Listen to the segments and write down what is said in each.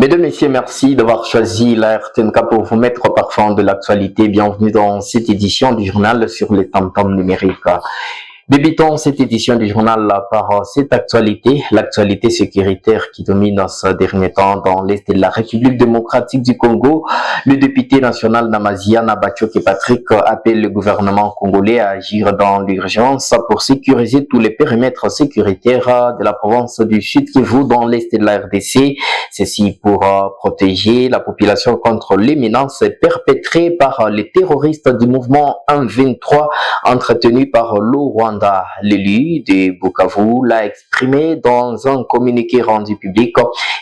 Mesdames, Messieurs, merci d'avoir choisi la RTNK pour vous mettre au parfum de l'actualité. Bienvenue dans cette édition du journal sur les tam-tams numériques. Débutons cette édition du journal par cette actualité, l'actualité sécuritaire qui domine ce dernier temps dans l'Est de la République démocratique du Congo. Le député national Namazia Nabachoke Patrick appelle le gouvernement congolais à agir dans l'urgence pour sécuriser tous les périmètres sécuritaires de la province du Sud Kivu dans l'Est de la RDC. Ceci pour protéger la population contre les menaces perpétrées par les terroristes du mouvement 1-23 entretenu par le Rwanda. L'élu de Bukavu l'a exprimé dans un communiqué rendu public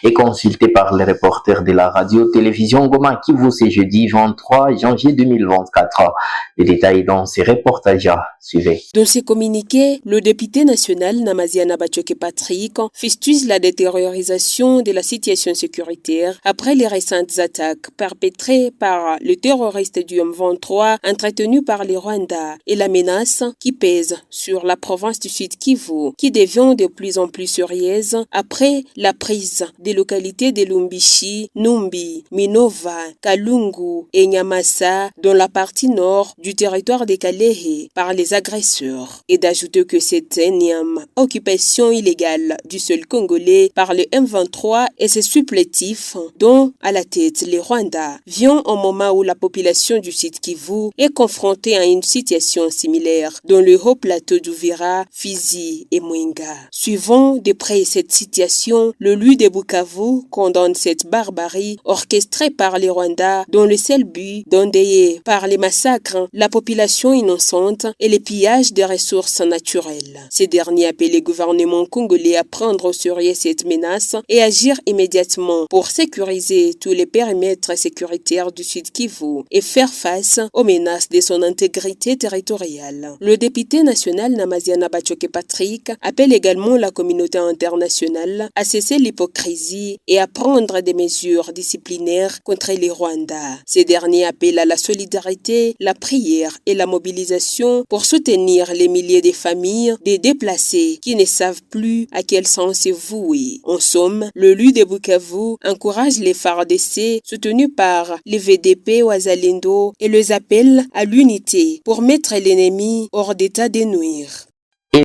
et consulté par les reporters de la radio-télévision Goma Kivu ce jeudi 23 janvier 2024. Les détails dans ces reportages. Suivez. Dans ces communiqués, le député national Namazia Nabachoke Patrick fustige la détériorisation de la situation sécuritaire après les récentes attaques perpétrées par le terroriste du M23 entretenu par les Rwandais et la menace qui pèse sur la province du Sud Kivu, qui devient de plus en plus sérieuse après la prise des localités de Lumbishi, Numbi, Minova, Kalungu et Nyamassa dans la partie nord du territoire de Kalehe par les agresseurs, et d'ajouter que cette énième occupation illégale du sol congolais par le M23 et ses supplétifs, dont à la tête les Rwandais, vient au moment où la population du Sud Kivu est confrontée à une situation similaire dans le haut plateau d'Uvira, Fizi et Mwenga. Suivant de près cette situation, le lieu de Bukavu condamne cette barbarie orchestrée par les Rwandais dont le seul but d'endeuiller par les massacres la population innocente et les pillages des ressources naturelles. Ces derniers appellent le gouvernement congolais à prendre au sérieux cette menace et agir immédiatement pour sécuriser tous les périmètres sécuritaires du Sud Kivu et faire face aux menaces de son intégrité territoriale. Le député national Namazia Nabachoke Patrick appelle également la communauté internationale à cesser l'hypocrisie et à prendre des mesures disciplinaires contre les Rwandais. Ces derniers appellent à la solidarité, la prière et la mobilisation pour soutenir les milliers de familles des déplacés qui ne savent plus à quel sens se vouer. En somme, le lieu de Bukavu encourage les FARDC soutenus par les VDP Wazalendo et les appelle à l'unité pour mettre l'ennemi hors d'état de nuire.